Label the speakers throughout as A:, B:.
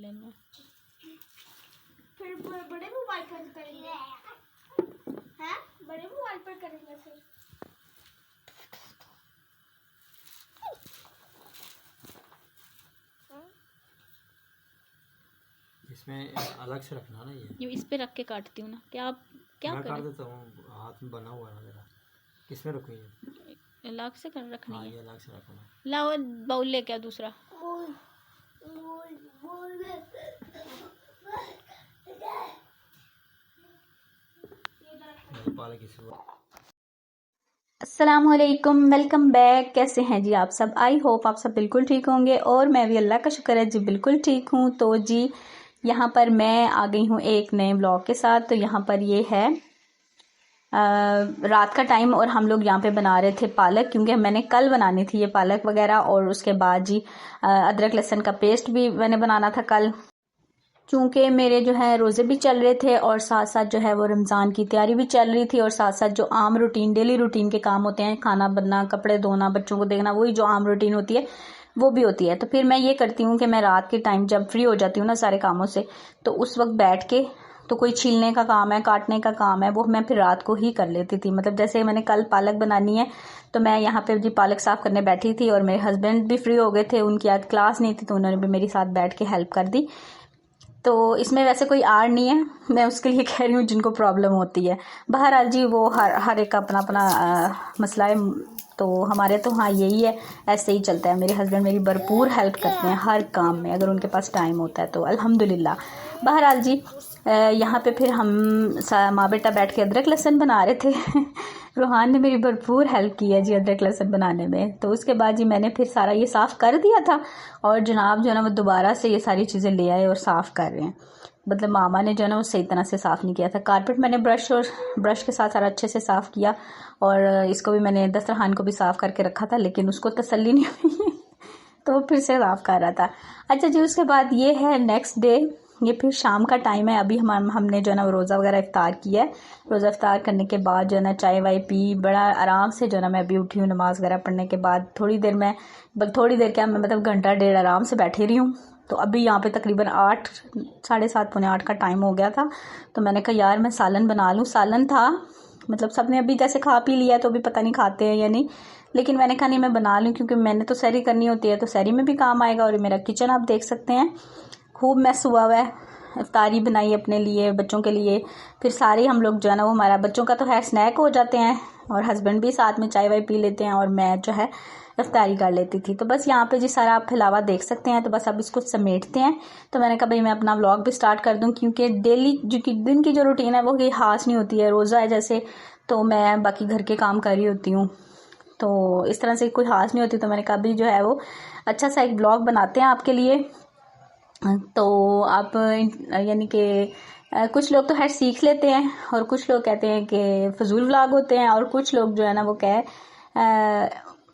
A: लेने।
B: फिर बड़े मोबाइल पर करेंगे हैं? बड़े मोबाइल पर करेंगे फिर।
C: इसमें अलग से रखना ना ये
A: इस पे रख के काटती हूँ ना। क्या आप क्या
C: मैं
A: करें?
C: काट देता हूँ, हाथ में बना हुआ है मेरा। किसमें रखूँ ये?
A: अलग से कर रखनी
C: हाँ
A: है।
C: ये अलग से रखना।
A: लाओ बाउल ले क्या दूसरा।
C: पालक की
A: अस्सलामुअलैकुम, वेलकम बैक। कैसे हैं जी आप सब? आई होप आप सब बिल्कुल ठीक होंगे और मैं भी अल्लाह का शुक्र है जी बिल्कुल ठीक हूँ। तो जी यहाँ पर मैं आ गई हूँ एक नए व्लॉग के साथ। तो यहाँ पर ये है रात का टाइम और हम लोग यहाँ पे बना रहे थे पालक, क्योंकि मैंने कल बनानी थी ये पालक वगैरह। और उसके बाद जी अदरक लहसुन का पेस्ट भी मैंने बनाना था कल, चूँकि मेरे जो है रोज़े भी चल रहे थे और साथ साथ जो है वो रमज़ान की तैयारी भी चल रही थी। और साथ साथ जो आम रूटीन डेली रूटीन के काम होते हैं, खाना बनना, कपड़े धोना, बच्चों को देखना, वही जो आम रूटीन होती है वो भी होती है। तो फिर मैं ये करती हूँ कि मैं रात के टाइम जब फ्री हो जाती हूँ ना सारे कामों से, तो उस वक्त बैठ के तो कोई छीलने का काम है, काटने का काम है, वो मैं फिर रात को ही कर लेती थी। मतलब जैसे मैंने कल पालक बनानी है तो मैं यहाँ पे जी पालक साफ़ करने बैठी थी और मेरे हस्बैंड भी फ्री हो गए थे, उनकी आज क्लास नहीं थी तो उन्होंने भी मेरे साथ बैठ के हेल्प कर दी। तो इसमें वैसे कोई आड़ नहीं है, मैं उसके लिए कह रही हूँ जिनको प्रॉब्लम होती है। बहरहाल जी वो हर एक का अपना अपना मसला है। तो हमारे तो हाँ यही है, ऐसे ही चलता है। मेरे हस्बैंड मेरी भरपूर हेल्प करते हैं हर काम में, अगर उनके पास टाइम होता है तो अल्हम्दुलिल्लाह। बहरहाल जी यहाँ पे फिर हम माँ बेटा बैठ के अदरक लहसुन बना रहे थे रूहान ने मेरी भरपूर हेल्प की है जी अदरक लहसुन बनाने में। तो उसके बाद जी मैंने फिर सारा ये साफ़ कर दिया था और जनाब जो है ना वो दोबारा से ये सारी चीज़ें ले आए और साफ़ कर रहे हैं। मतलब मामा ने जो है ना वो सही तरह से साफ़ नहीं किया था। कारपेट मैंने ब्रश के साथ सारा अच्छे से साफ़ किया और इसको भी मैंने दस्तरखान को भी साफ़ करके रखा था, लेकिन उसको तसल्ली नहीं हुई तो वो फिर से साफ़ कर रहा था। अच्छा जी उसके बाद ये है नेक्स्ट डे, ये फिर शाम का टाइम है। अभी हमने जो है ना वो रोज़ा वगैरह इफ्तार किया है। रोज़ा इफ्तार करने के बाद जो है ना चाय वाय पी, बड़ा आराम से जो है ना मैं अभी उठी हूँ नमाज़ वगैरह पढ़ने के बाद। थोड़ी देर क्या मैं मतलब घंटा डेढ़ आराम से बैठी रही हूँ। तो अभी यहाँ पे तकरीबन 8, 7:30 पौने 8 का टाइम हो गया था। तो मैंने कहा यार मैं सालन बना लूँ। सालन था, मतलब सबने अभी जैसे खा पी लिया तो अभी पता नहीं खाते हैं या नहीं, लेकिन मैंने कहा नहीं मैं बना लूँ क्योंकि मैंने तो सहरी करनी होती है, तो सहरी में भी काम आएगा। और मेरा किचन आप देख सकते हैं खूब मैस हुआ हुआ है। इफ्तारी बनाई अपने लिए, बच्चों के लिए, फिर सारे हम लोग जो है ना वो हमारा बच्चों का तो है स्नैक हो जाते हैं और हस्बैंड भी साथ में चाय वाय पी लेते हैं और मैं जो है इफ्तारी कर लेती थी। तो बस यहाँ पे जी सारा आप फैलावा देख सकते हैं। तो बस अब इसको समेटते हैं। तो मैंने कहा भाई मैं अपना व्लॉग भी स्टार्ट कर दूँ, क्योंकि डेली जो कि दिन की जो रूटीन है वो कोई खास नहीं होती है। रोज़ा है जैसे, तो मैं बाकी घर के काम कर रही होती हूँ, तो इस तरह से कोई खास नहीं होती। तो मैंने कहा भी जो है वो अच्छा सा एक व्लॉग बनाते हैं आपके लिए। तो आप यानी कि कुछ लोग तो खैर सीख लेते हैं और कुछ लोग कहते हैं कि फजूल व्लॉग होते हैं और कुछ लोग जो है ना वो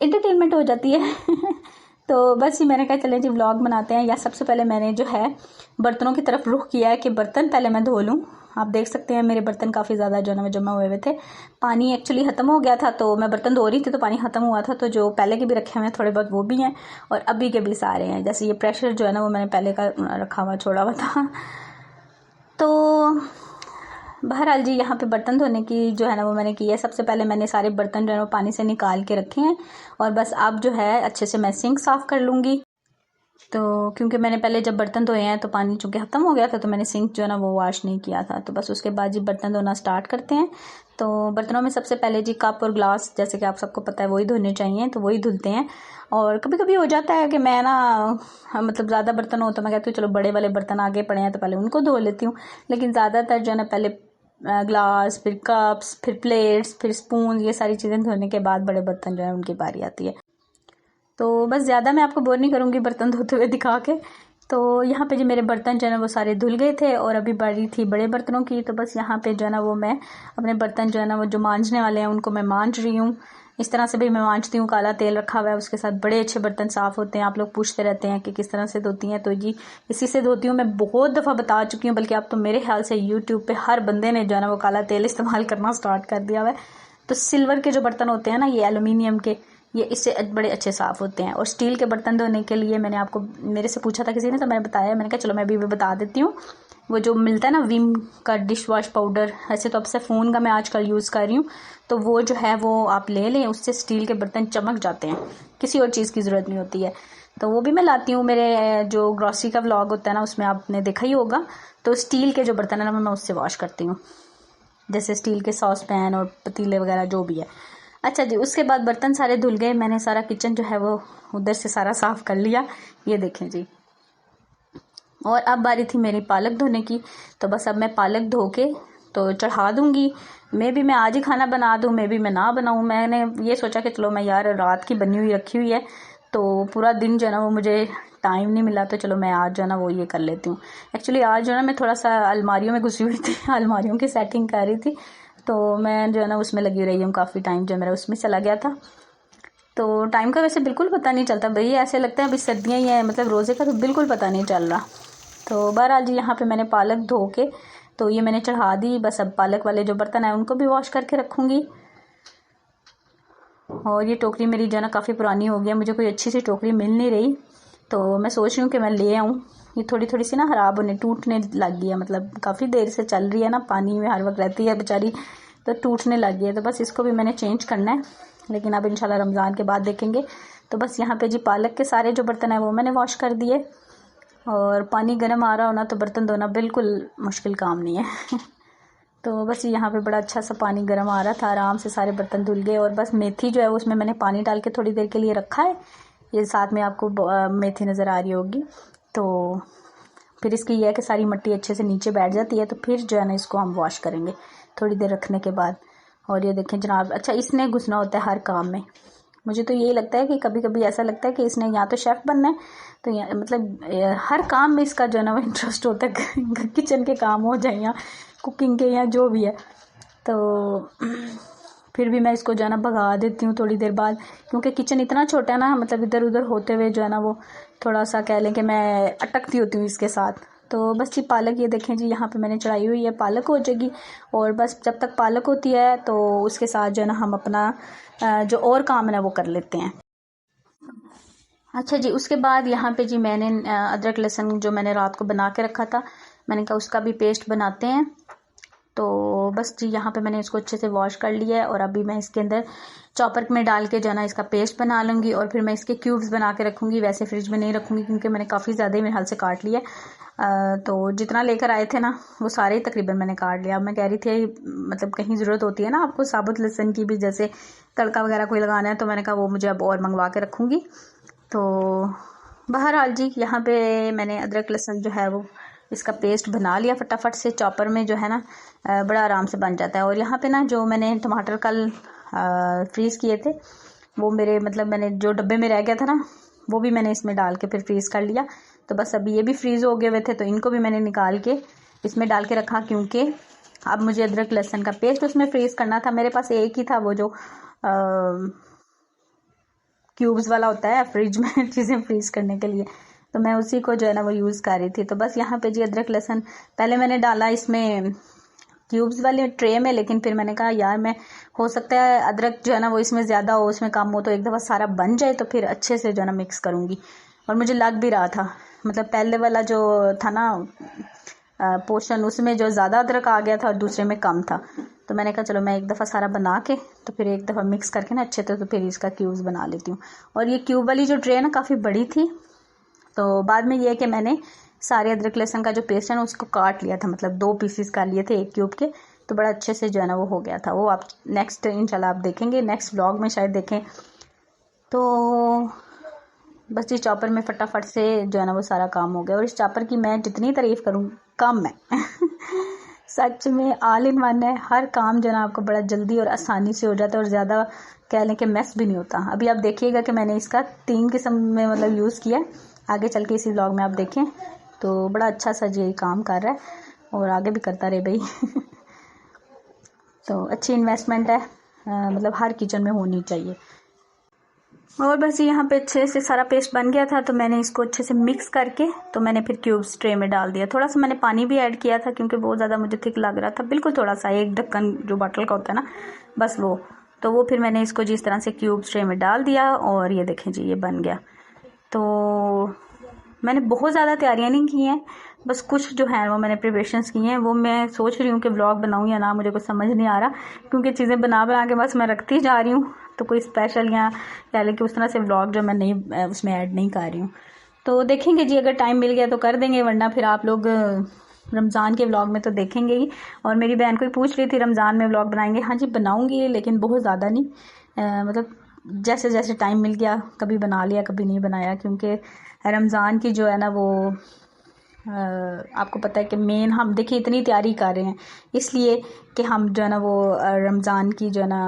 A: एंटरटेनमेंट हो जाती है तो बस ही मैंने कहा चलें जी व्लॉग बनाते हैं। या सबसे पहले मैंने जो है बर्तनों की तरफ रुख किया है कि बर्तन पहले मैं धो लूँ। आप देख सकते हैं मेरे बर्तन काफ़ी ज़्यादा जो है ना जमा हुए थे। पानी एक्चुअली ख़त्म हो गया था तो मैं बर्तन धो रही थी तो पानी ख़त्म हुआ था, तो जो पहले के भी रखे हुए हैं थोड़े बहुत वो भी हैं और अभी के भी सारे हैं। जैसे ये प्रेशर जो है ना वो मैंने पहले का रखा हुआ छोड़ा हुआ था। तो बहरहाल जी यहाँ पे बर्तन धोने की जो है ना वो मैंने की है। सबसे पहले मैंने सारे बर्तन जो है वो पानी से निकाल के रखे हैं और बस अब जो है अच्छे से मैं सिंक साफ़ कर लूँगी। तो क्योंकि मैंने पहले जब बर्तन धोए हैं तो पानी चूँकि ख़त्म हो गया था तो मैंने सिंक जो है ना वो वॉश नहीं किया था। तो बस उसके बाद जी बर्तन धोना स्टार्ट करते हैं। तो बर्तनों में सबसे पहले जी कप और ग्लास, जैसे कि आप सबको पता है वही धोने चाहिए, तो वही धुलते हैं। और कभी कभी हो जाता है कि मैं ना मतलब ज़्यादा बर्तन हो तो मैं कहती हूँ चलो बड़े वाले बर्तन आगे पड़े हैं तो पहले उनको धो लेती हूँ, लेकिन ज़्यादातर जो है ना पहले ग्लास, फिर कप्स, फिर प्लेट्स, फिर स्पून, ये सारी चीज़ें धोने के बाद बड़े बर्तन जो है उनकी बारी आती है। तो बस ज़्यादा मैं आपको बोर नहीं करूँगी बर्तन धोते हुए दिखा के। तो यहाँ पे जो मेरे बर्तन जो है ना वो सारे धुल गए थे और अभी बारी थी बड़े बर्तनों की। तो बस यहाँ पे जो है ना वो मैं अपने बर्तन जो है ना वो जो मांजने वाले हैं उनको मैं मांज रही हूँ। इस तरह से भी मैं मांजती हूँ। काला तेल रखा हुआ है, उसके साथ बड़े अच्छे बर्तन साफ़ होते हैं। आप लोग पूछते रहते हैं कि किस तरह से धोती हैं, तो जी इसी से धोती हूँ। मैं बहुत दफ़ा बता चुकी हूँ, बल्कि अब तो मेरे ख्याल से यूट्यूब पे हर बंदे ने जो है ना वो काला तेल इस्तेमाल करना स्टार्ट कर दिया हुआ है। तो सिल्वर के जो बर्तन होते हैं ना, ये एलुमिनियम के, ये इससे बड़े अच्छे साफ़ होते हैं। और स्टील के बर्तन धोने के लिए मैंने आपको, मेरे से पूछा था किसी ने, तो मैंने बताया, मैंने कहा चलो मैं भी बता देती हूँ। वो जो मिलता है ना विम का डिश वॉश पाउडर, ऐसे तो अब से फ़ोन का मैं आजकल यूज़ कर रही हूँ, तो वो जो है वो आप ले लें, उससे स्टील के बर्तन चमक जाते हैं, किसी और चीज़ की ज़रूरत नहीं होती है। तो वो भी मैं लाती हूँ। मेरे जो ग्रॉसरी का व्लॉग होता है ना, उसमें आपने देखा ही होगा। तो स्टील के जो बर्तन है ना, मैं उससे वॉश करती हूँ, जैसे स्टील के सॉस पैन और पतीले वगैरह जो भी है। अच्छा जी, उसके बाद बर्तन सारे धुल गए, मैंने सारा किचन जो है वो उधर से सारा साफ़ कर लिया, ये देखें जी। और अब बारी थी मेरी पालक धोने की, तो बस अब मैं पालक धो के तो चढ़ा दूँगी। मैं आज ही खाना बना दूँ, मैं ना बनाऊँ। मैंने ये सोचा कि चलो मैं यार रात की बनी हुई रखी हुई है, तो पूरा दिन जो है ना वो मुझे टाइम नहीं मिला, तो चलो मैं आज जो है ना वो ये कर लेती हूँ। एक्चुअली आज जो है ना मैं थोड़ा सा अलमारियों में घुसी हुई थी, अलमारियों की सेटिंग कर रही थी, तो मैं जो है ना उसमें लगी रही हूँ काफ़ी टाइम, जो मेरा उसमें चला गया था। तो टाइम का वैसे बिल्कुल पता नहीं चलता भाई, ऐसे लगता है अभी सर्दियाँ ही हैं, मतलब रोज़े का तो बिल्कुल पता नहीं चल रहा। तो बहरहाल जी, यहाँ पे मैंने पालक धो के तो ये मैंने चढ़ा दी। बस अब पालक वाले जो बर्तन हैं उनको भी वॉश करके रखूँगी। और ये टोकरी मेरी जो है ना काफ़ी पुरानी हो गई है, मुझे कोई अच्छी सी टोकरी मिल नहीं रही, तो मैं सोच रही हूँ कि मैं ले आऊँ। ये थोड़ी सी ना ख़राब होने, टूटने लग गई है, मतलब काफ़ी देर से चल रही है ना, पानी में हर वक्त रहती है बेचारी, तो टूटने लग गई है। तो बस इसको भी मैंने चेंज करना है, लेकिन अब इंशाल्लाह रमज़ान के बाद देखेंगे। तो बस यहाँ पे जी पालक के सारे जो बर्तन हैं वो मैंने वॉश कर दिए। और पानी गर्म आ रहा हो ना तो बर्तन धोना बिल्कुल मुश्किल काम नहीं है। तो बस यहाँ पे बड़ा अच्छा सा पानी गर्म आ रहा था, आराम से सारे बर्तन धुल गए। और बस मेथी जो है उसमें मैंने पानी डाल के थोड़ी देर के लिए रखा है, ये साथ में आपको मेथी नज़र आ रही होगी। तो फिर इसकी यह है कि सारी मिट्टी अच्छे से नीचे बैठ जाती है, तो फिर जो है ना इसको हम वॉश करेंगे थोड़ी देर रखने के बाद। और ये देखें जनाब, अच्छा इसने घुसना होता है हर काम में। मुझे तो यही लगता है कि कभी कभी ऐसा लगता है कि इसने या तो शेफ़ बनना है, तो या मतलब हर काम में इसका जो है ना वो इंटरेस्ट होता है, किचन के काम हो जाए या कुकिंग के या जो भी है। तो फिर भी मैं इसको जो है ना भगा देती हूँ थोड़ी देर बाद, क्योंकि किचन इतना छोटा है ना, मतलब इधर उधर होते हुए जो है ना वो थोड़ा सा कह लें कि मैं अटकती होती हूँ इसके साथ। तो बस जी पालक ये देखें जी, यहाँ पे मैंने चढ़ाई हुई है, पालक हो जाएगी। और बस जब तक पालक होती है तो उसके साथ जो है ना हम अपना जो और काम है ना वो कर लेते हैं। अच्छा जी, उसके बाद यहाँ पे जी मैंने अदरक लहसुन जो मैंने रात को बना के रखा था, मैंने कहा उसका भी पेस्ट बनाते हैं। तो बस जी यहाँ पे मैंने इसको अच्छे से वॉश कर लिया है, और अभी मैं इसके अंदर चॉपर में डाल के जो है ना इसका पेस्ट बना लूँगी, और फिर मैं इसके क्यूब्स बना के रखूँगी। वैसे फ्रिज में नहीं रखूँगी क्योंकि मैंने काफ़ी ज़्यादा ही मेरे हाल से काट लिया। तो जितना लेकर आए थे ना वो सारे ही तकरीबन मैंने काट लिया। अब मैं कह रही थी मतलब कहीं ज़रूरत होती है ना आपको साबुत लहसुन की भी, जैसे तड़का वगैरह कोई लगाना है, तो मैंने कहा वो मुझे अब और मंगवा के रखूँगी। तो बहरहाल जी यहाँ पे मैंने अदरक लहसुन जो है वो इसका पेस्ट बना लिया फटाफट से, चॉपर में जो है ना बड़ा आराम से बन जाता है। और यहाँ पे ना जो मैंने टमाटर कल फ्रीज़ किए थे, वो मेरे मतलब मैंने जो डब्बे में रह गया था ना, वो भी मैंने इसमें डाल के फिर फ्रीज़ कर लिया। तो बस अभी ये भी फ्रीज़ हो गए हुए थे, तो इनको भी मैंने निकाल के इसमें डाल के रखा, क्योंकि अब मुझे अदरक लहसुन का पेस्ट उसमें फ्रीज़ करना था। मेरे पास एक ही था वो जो क्यूब्स वाला होता है फ्रिज में चीज़ें फ्रीज़ करने के लिए, तो मैं उसी को जो है ना वो यूज़ कर रही थी। तो बस यहाँ पे जी अदरक लहसुन पहले मैंने डाला इसमें क्यूब्स वाले ट्रे में, लेकिन फिर मैंने कहा यार मैं हो सकता है अदरक जो है ना वो इसमें ज़्यादा हो उसमें कम हो, तो एक दफ़ा सारा बन जाए तो फिर अच्छे से जो है ना मिक्स करूँगी। और मुझे लग भी रहा था, मतलब पहले वाला जो था ना पोर्शन उसमें जो ज़्यादा अदरक आ गया था और दूसरे में कम था। तो मैंने कहा चलो मैं एक दफ़ा सारा बना के तो फिर एक दफ़ा मिक्स करके ना अच्छे से तो फिर इसका क्यूब्स बना लेती हूँ। और ये क्यूब वाली जो ट्रे है ना काफ़ी बड़ी थी, तो बाद में ये है कि मैंने सारे अदरक लहसुन का जो पेस्ट है ना उसको काट लिया था, मतलब 2 पीसीस कर लिए थे एक क्यूब के, तो बड़ा अच्छे से जो है ना वो हो गया था। वो आप नेक्स्ट इंशाल्लाह आप देखेंगे, नेक्स्ट व्लॉग में शायद देखें। तो बस ये चॉपर में फटाफट से जो है ना वो सारा काम हो गया। और इस चॉपर की मैं जितनी तारीफ़ करूँ कम है सच में ऑल इन वन है, हर काम जो है ना आपको बड़ा जल्दी और आसानी से हो जाता है, और ज़्यादा कह लें कि मेस भी नहीं होता। अभी आप देखिएगा कि मैंने इसका 3 किस्म में मतलब यूज़ किया, आगे चल के इसी व्लॉग में आप देखें। तो बड़ा अच्छा सा ये काम कर रहा है और आगे भी करता रहे भाई तो अच्छी इन्वेस्टमेंट है, मतलब हर किचन में होनी चाहिए। और बस यहाँ पे अच्छे से सारा पेस्ट बन गया था, तो मैंने इसको अच्छे से मिक्स करके तो मैंने फिर क्यूब्स ट्रे में डाल दिया। थोड़ा सा मैंने पानी भी ऐड किया था क्योंकि बहुत ज़्यादा मुझे थिक लग रहा था, बिल्कुल थोड़ा सा, एक ढक्कन जो बॉटल का होता है ना बस वो। तो वो फिर मैंने इसको जिस तरह से क्यूब ट्रे में डाल दिया और ये देखें जी ये बन गया। तो मैंने बहुत ज़्यादा तैयारियां नहीं की हैं, बस कुछ जो है वो मैंने प्रिपरेशंस की हैं। वो मैं सोच रही हूँ कि व्लॉग बनाऊँ या ना, मुझे कुछ समझ नहीं आ रहा, क्योंकि चीज़ें बना बना के बस मैं रखती जा रही हूँ। तो कोई स्पेशल या लेकिन उस तरह से व्लॉग जो मैं नहीं उसमें ऐड नहीं कर रही हूँ। तो देखेंगे जी, अगर टाइम मिल गया तो कर देंगे, वरना फिर आप लोग रमज़ान के व्लॉग में तो देखेंगे ही। और मेरी बहन को पूछ रही थी रमज़ान में व्लॉग बनाएंगे। हाँ जी बनाऊँगी, लेकिन बहुत ज़्यादा नहीं, मतलब जैसे जैसे टाइम मिल गया कभी बना लिया कभी नहीं बनाया, क्योंकि रमज़ान की जो है ना वो आपको पता है कि मेन हम देखिए इतनी तैयारी कर रहे हैं इसलिए कि हम जो है ना वो रमज़ान की जो है ना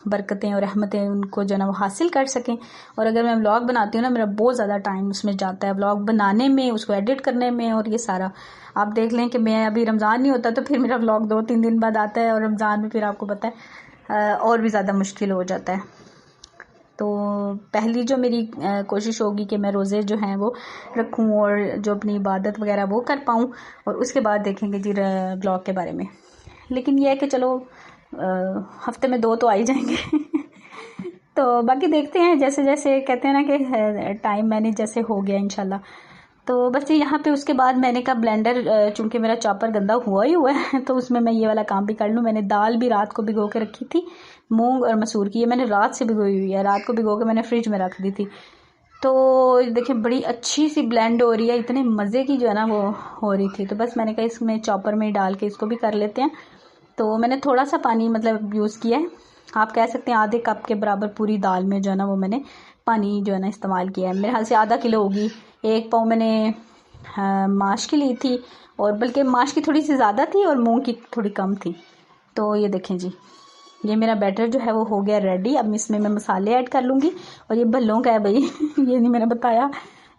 A: बरकतें और रहमतें उनको जो है ना वो हासिल कर सकें। और अगर मैं व्लॉग बनाती हूँ ना, मेरा बहुत ज़्यादा टाइम उसमें जाता है, व्लॉग बनाने में, उसको एडिट करने में, और ये सारा आप देख लें कि मैं अभी रमज़ान नहीं होता तो फिर मेरा व्लॉग 2-3 दिन बाद आता है, और रमज़ान में फिर आपको पता है और भी ज़्यादा मुश्किल हो जाता है। तो पहली जो मेरी कोशिश होगी कि मैं रोज़े जो हैं वो रखूं और जो अपनी इबादत वगैरह वो कर पाऊं, और उसके बाद देखेंगे जी ब्लॉग के बारे में। लेकिन यह है कि चलो हफ्ते में 2 तो आ ही जाएंगे तो बाकी देखते हैं, जैसे जैसे कहते हैं ना कि टाइम मैनेज जैसे हो गया इंशाल्लाह। तो बस यहाँ पे उसके बाद मैंने कहा ब्लेंडर, चूँकि मेरा चॉपर गंदा हुआ ही हुआ है तो उसमें मैं ये वाला काम भी कर लूँ। मैंने दाल भी रात को भिगो के रखी थी, मूंग और मसूर की, ये मैंने रात से भिगोई हुई है, रात को भिगो के मैंने फ्रिज में रख दी थी। तो देखिए बड़ी अच्छी सी ब्लेंड हो रही है, इतने मज़े की जो है ना वो हो रही थी। तो बस मैंने कहा इसमें चॉपर में डाल के इसको भी कर लेते हैं। तो मैंने थोड़ा सा पानी मतलब यूज़ किया है, आप कह सकते हैं आधे कप के बराबर पूरी दाल में जो है ना वो मैंने पानी जो है ना इस्तेमाल किया है। मेरे ख्याल से आधा किलो होगी, 1 पाव मैंने माश की ली थी, और बल्कि माश की थोड़ी सी ज़्यादा थी और मूंग की थोड़ी कम थी। तो ये देखें जी, ये मेरा बैटर जो है वो हो गया रेडी। अब इसमें मैं मसाले ऐड कर लूँगी, और ये भल्लों का है भाई ये नहीं मैंने बताया।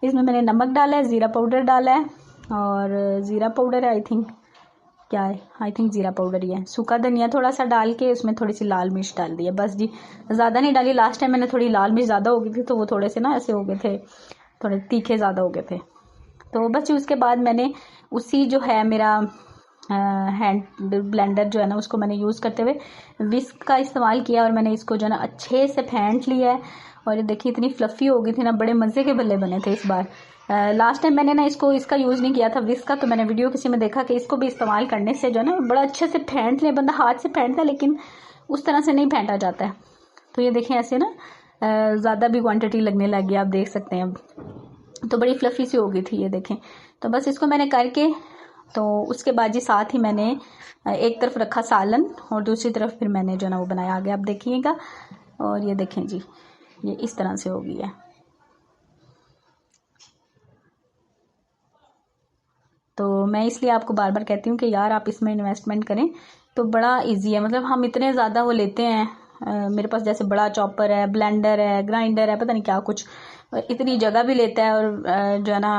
A: इसमें मैंने नमक डाला है, ज़ीरा पाउडर डाला है, और ज़ीरा पाउडर है आई थिंक, क्या है, आई थिंक ज़ीरा पाउडर ही है। सूखा धनिया थोड़ा सा डाल के उसमें थोड़ी सी लाल मिर्च डाल दी है, बस जी, ज़्यादा नहीं डाली। लास्ट टाइम मैंने थोड़ी लाल मिर्च ज़्यादा हो गई थी तो वो थोड़े से ना ऐसे हो गए थे, थोड़े तीखे ज़्यादा हो गए थे। तो बस जी उसके बाद मैंने उसी जो है मेरा हैंड ब्लेंडर जो है ना उसको मैंने यूज़ करते हुए विस्क का इस्तेमाल किया, और मैंने इसको जो है ना अच्छे से फेंट लिया है। और ये देखिए इतनी फ्लफ़ी हो गई थी ना, बड़े मज़े के बल्ले बने थे इस बार। लास्ट टाइम मैंने ना इसका यूज़ नहीं किया था विस्क का, तो मैंने वीडियो किसी में देखा कि इसको भी इस्तेमाल करने से जो है ना बड़ा अच्छे से फेंट ले, बंदा हाथ से फेंटता है लेकिन उस तरह से नहीं फेंटा जाता है। तो ये देखें ऐसे ना ज़्यादा भी क्वांटिटी लगने लगी, आप देख सकते हैं अब, तो बड़ी फ्लफ़ी सी हो गई थी ये देखें। तो बस इसको मैंने करके, तो उसके बाद जी साथ ही मैंने एक तरफ रखा सालन और दूसरी तरफ फिर मैंने जो ना वो बनाया, आगे आप देखिएगा। और ये देखें जी, ये इस तरह से हो गई है। तो मैं इसलिए आपको बार बार कहती हूँ कि यार आप इसमें इन्वेस्टमेंट करें तो बड़ा इजी है। मतलब हम इतने ज़्यादा वो लेते हैं, मेरे पास जैसे बड़ा चॉपर है, ब्लेंडर है, ग्राइंडर है, पता नहीं क्या कुछ, इतनी जगह भी लेता है, और जो है ना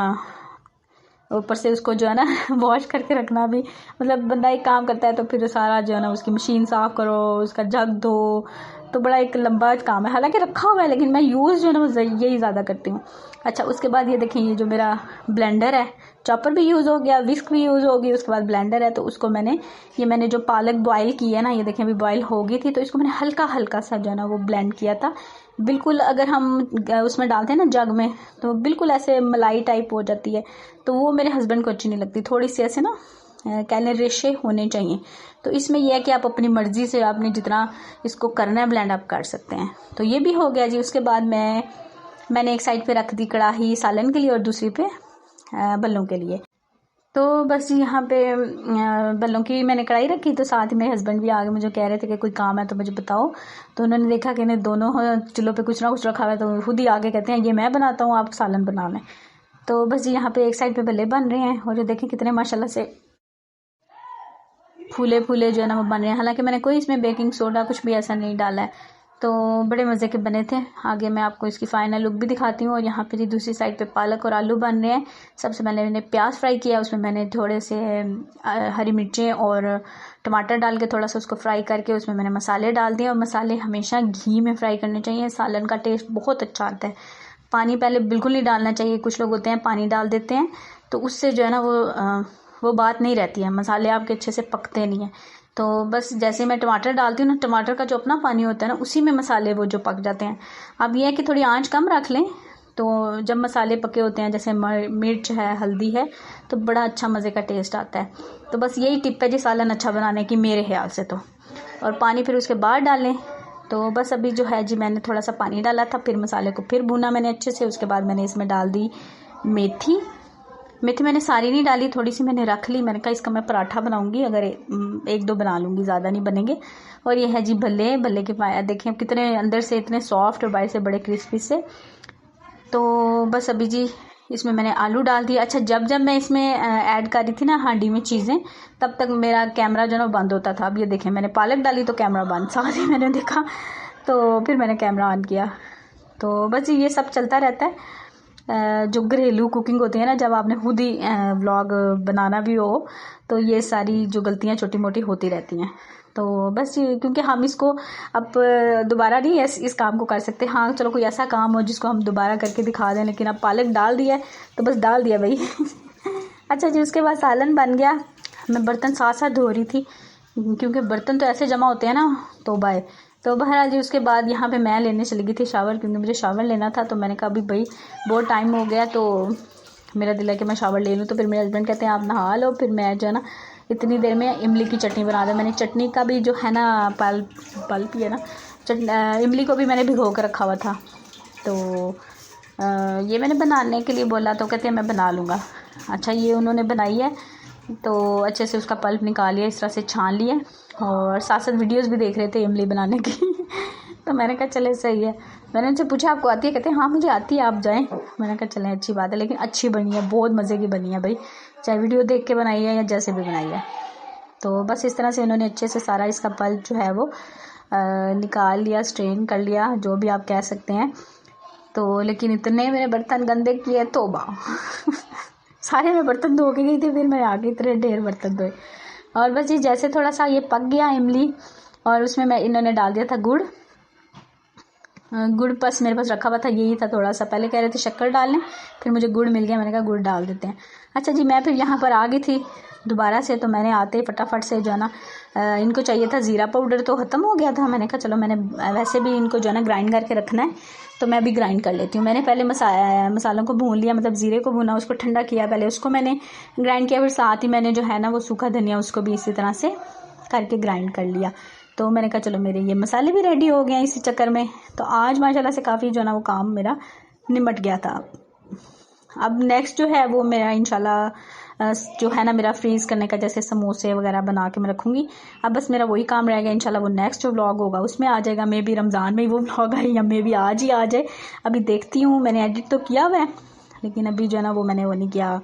A: ऊपर से उसको जो है ना वॉश करके रखना भी, मतलब बंदा एक काम करता है तो फिर सारा जो है ना उसकी मशीन साफ़ करो, उसका जग दो, तो बड़ा एक लंबा काम है। हालांकि रखा हुआ है लेकिन मैं यूज़ जो है ना वो यही ज़्यादा करती हूँ। अच्छा उसके बाद ये देखें, ये जो मेरा ब्लेंडर है, चॉपर भी यूज़ हो गया, विस्क भी यूज़ हो गई, उसके बाद ब्लेंडर है। तो उसको मैंने जो पालक बॉयल की है ना, ये देखें अभी बॉयल हो गई थी, तो इसको मैंने हल्का हल्का सा जो है ना वो ब्लेंड किया था। बिल्कुल अगर हम उसमें डालते हैं ना जग में तो बिल्कुल ऐसे मलाई टाइप हो जाती है, तो वो मेरे हस्बैंड को अच्छी नहीं लगती, थोड़ी सी ऐसे ना कहने रेशे होने चाहिए। तो इसमें यह है कि आप अपनी मर्ज़ी से आपने जितना इसको करना है ब्लेंड आप कर सकते हैं। तो ये भी हो गया जी। उसके बाद मैंने एक साइड पे रख दी कढ़ाई सालन के लिए और दूसरी पे बल्लों के लिए। तो बस यहाँ पे बल्लों की मैंने कढ़ाई रखी, तो साथ ही मेरे हस्बैंड भी आगे मुझे कह रहे थे कि कोई काम है तो मुझे बताओ। तो उन्होंने देखा कि इन्हें दोनों चूल्हों पे कुछ ना कुछ रखा हुआ है, तो खुद ही आगे कहते हैं ये मैं बनाता हूँ, आप सालन बना लें। तो बस जी यहाँ पे एक साइड पे भल्ले बन रहे हैं, और ये देखें कितने माशाल्लाह से फूले फूले जो है ना वो बन रहे हैं। हालांकि मैंने कोई इसमें बेकिंग सोडा कुछ भी ऐसा नहीं डाला है, तो बड़े मज़े के बने थे। आगे मैं आपको इसकी फ़ाइनल लुक भी दिखाती हूँ। और यहाँ पे जी दूसरी साइड पे पालक और आलू बन रहे हैं। सबसे पहले मैंने प्याज फ्राई किया, उसमें मैंने थोड़े से हरी मिर्चें और टमाटर डाल के थोड़ा सा उसको फ्राई करके उसमें मैंने मसाले डाल दिए। और मसाले हमेशा घी में फ्राई करने चाहिए, सालन का टेस्ट बहुत अच्छा आता है। पानी पहले बिल्कुल नहीं डालना चाहिए, कुछ लोग होते हैं पानी डाल देते हैं तो उससे जो है ना वो बात नहीं रहती है, मसाले आपके अच्छे से पकते नहीं हैं। तो बस जैसे मैं टमाटर डालती हूँ ना, टमाटर का जो अपना पानी होता है ना, उसी में मसाले वो जो पक जाते हैं। अब ये है कि थोड़ी आंच कम रख लें, तो जब मसाले पके होते हैं, जैसे मिर्च है, हल्दी है, तो बड़ा अच्छा मज़े का टेस्ट आता है। तो बस यही टिप है जी सालन अच्छा बनाने की मेरे ख्याल से तो। और पानी फिर उसके बाद डालें। तो बस अभी जो है जी मैंने थोड़ा सा पानी डाला था, फिर मसाले को फिर भूना मैंने अच्छे से। उसके बाद मैंने इसमें डाल दी मेथी मैंने सारी नहीं डाली, थोड़ी सी मैंने रख ली। मैंने कहा इसका मैं पराठा बनाऊंगी, अगर एक दो बना लूँगी, ज़्यादा नहीं बनेंगे। और ये है जी भल्ले के पाए, देखें कितने अंदर से इतने सॉफ्ट और बाहर से बड़े क्रिस्पी से। तो बस अभी जी इसमें मैंने आलू डाल दिया। अच्छा, जब मैं इसमें ऐड कर रही थी ना हांडी में चीज़ें, तब तक मेरा कैमरा जो ना बंद होता था। अब ये देखें मैंने पालक डाली तो कैमरा बंद, साथ ही मैंने देखा तो फिर मैंने कैमरा ऑन किया। तो बस ये सब चलता रहता है। जो घरेलू कुकिंग होती है ना, जब आपने खुद ही व्लॉग बनाना भी हो, तो ये सारी जो गलतियाँ छोटी मोटी होती रहती हैं। तो बस क्योंकि हम इसको अब दोबारा नहीं इस काम को कर सकते। हाँ चलो कोई ऐसा काम हो जिसको हम दोबारा करके दिखा दें, लेकिन अब पालक डाल दिया है तो बस डाल दिया भाई। अच्छा जी, उसके बाद सालन बन गया। मैं बर्तन साथ साथ धो रही थी क्योंकि बर्तन तो ऐसे जमा होते हैं ना, तो बाय। तो बहरहाल जी उसके बाद यहाँ पे मैं लेने चली गई थी शावर, क्योंकि मुझे शावर लेना था। तो मैंने कहा अभी भाई बहुत टाइम हो गया, तो मेरा दिल है कि मैं शावर ले लूँ। तो फिर मेरे हस्बैंड कहते हैं आप नहा लो, फिर मैं जो है ना इतनी देर में इमली की चटनी बना दें। मैंने चटनी का भी जो है ना पल्प ही है ना, इमली को भी मैंने भिगो कर रखा हुआ था। तो ये मैंने बनाने के लिए बोला, तो कहते हैं मैं बना लूँगा। अच्छा, ये उन्होंने बनाई है, तो अच्छे से उसका पल्प निकाल लिया, इस तरह से छान लिया, और साथ साथ वीडियोस भी देख रहे थे इमली बनाने की। तो मैंने कहा चले सही है। मैंने उनसे पूछा आपको आती है? कहते हैं हाँ मुझे आती है, आप जाएं। मैंने कहा चलें अच्छी बात है, लेकिन अच्छी बनी है, बहुत मज़े की बनी है भाई, चाहे वीडियो देख के बनाई है या जैसे भी बनाई है। तो बस इस तरह से उन्होंने अच्छे से सारा इसका पल्प जो है वो निकाल लिया, स्ट्रेन कर लिया, जो भी आप कह सकते हैं। तो लेकिन इतने मेरे बर्तन गंदे किए, तौबा। सारे मैं बर्तन धो के गई थी, फिर मैं आके इतने ढेर बर्तन धोए। और बस ये जैसे थोड़ा सा ये पक गया इमली, और उसमें मैं इन्होंने डाल दिया था गुड़ बस मेरे पास रखा हुआ था, यही था थोड़ा सा। पहले कह रहे थे शक्कर डाल लें, फिर मुझे गुड़ मिल गया, मैंने कहा गुड़ डाल देते हैं। अच्छा जी, मैं फिर यहाँ पर आ गई थी दोबारा से। तो मैंने आते ही फटाफट से जो है ना, इनको चाहिए था ज़ीरा पाउडर, तो ख़त्म हो गया था। मैंने कहा चलो, मैंने वैसे भी इनको जो है ना ग्राइंड करके रखना है, तो मैं भी ग्राइंड कर लेती हूँ। मैंने पहले मसालों को भून लिया, मतलब ज़ीरे को भूना, उसको ठंडा किया, पहले उसको मैंने ग्राइंड किया, फिर साथ ही मैंने जो है ना वो सूखा धनिया उसको भी इसी तरह से करके ग्राइंड कर लिया। तो मैंने कहा चलो मेरे ये मसाले भी रेडी हो गए हैं इसी चक्कर में। तो आज माशाल्लाह से काफ़ी जो है ना वो काम मेरा निमट गया था। अब नेक्स्ट जो है वो मेरा इंशाल्लाह जो है ना मेरा फ्रीज़ करने का, जैसे समोसे वगैरह बना के मैं रखूँगी। अब बस मेरा वही काम रह गया। इंशाल्लाह वो नेक्स्ट जो व्लॉग होगा उसमें आ जाएगा, मे भी रमज़ान में ही वो व्लॉग आए या मे भी आज ही आ जाए। अभी देखती हूँ, मैंने एडिट तो किया हुआ है, लेकिन अभी जो है ना वो मैंने वो नहीं किया,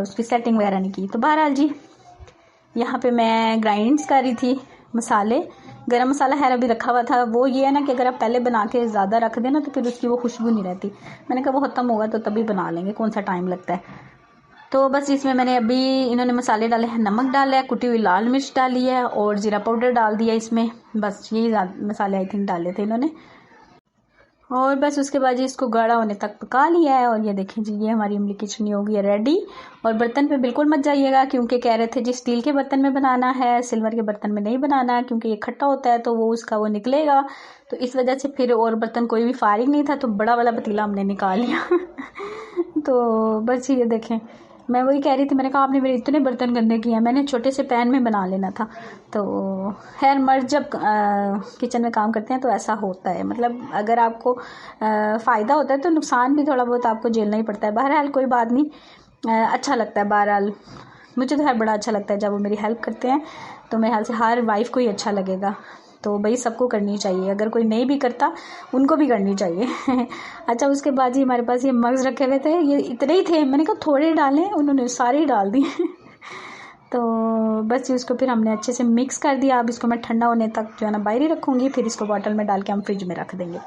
A: उसकी सेटिंग वगैरह नहीं की। तो बहरहाल जी यहाँ पे मैं ग्राइंड्स कर रही थी मसाले। गरम मसाला है अभी रखा हुआ था। वो ये है ना कि अगर आप पहले बना के ज़्यादा रख देना तो फिर उसकी वो खुशबू नहीं रहती। मैंने कहा वो ख़त्म होगा तो तभी बना लेंगे, कौन सा टाइम लगता है। तो बस इसमें मैंने अभी इन्होंने मसाले डाले हैं, नमक डाला है, कुटी हुई लाल मिर्च डाली है, और ज़ीरा पाउडर डाल दिया इसमें। बस यही मसाले आई थिंक डाले थे इन्होंने। और बस उसके बाद जी इसको गाढ़ा होने तक पका लिया है। और ये देखें जी, ये हमारी इमली की चटनी हो गई है रेडी। और बर्तन पे बिल्कुल मत जाइएगा, क्योंकि कह रहे थे जी स्टील के बर्तन में बनाना है, सिल्वर के बर्तन में नहीं बनाना, क्योंकि ये खट्टा होता है तो वो उसका वो निकलेगा। तो इस वजह से फिर और बर्तन कोई भी फारिग नहीं था, तो बड़ा वाला पतीला हमने निकाल लिया। तो बस ये देखें, मैं वही कह रही थी, मैंने कहा आपने मेरे इतने बर्तन गंदे किए हैं, मैंने छोटे से पैन में बना लेना था। तो खैर मर्द जब किचन में काम करते हैं तो ऐसा होता है, मतलब अगर आपको फ़ायदा होता है तो नुकसान भी थोड़ा बहुत आपको झेलना ही पड़ता है। बहरहाल कोई बात नहीं, अच्छा लगता है। बहरहाल मुझे तो खैर बड़ा अच्छा लगता है जब वो मेरी हेल्प करते हैं, तो मेरे ख्याल से हर वाइफ को ही अच्छा लगेगा। तो भाई सबको करनी चाहिए, अगर कोई नहीं भी करता उनको भी करनी चाहिए। अच्छा, उसके बाद ही हमारे पास ये मग्स रखे हुए थे, ये इतने ही थे, मैंने कहा थोड़े डालें, उन्होंने सारे ही डाल दिए। तो बस इसको फिर हमने अच्छे से मिक्स कर दिया। अब इसको मैं ठंडा होने तक जो है ना बाहर ही रखूँगी, फिर इसको बॉटल में डाल के हम फ्रिज में रख देंगे।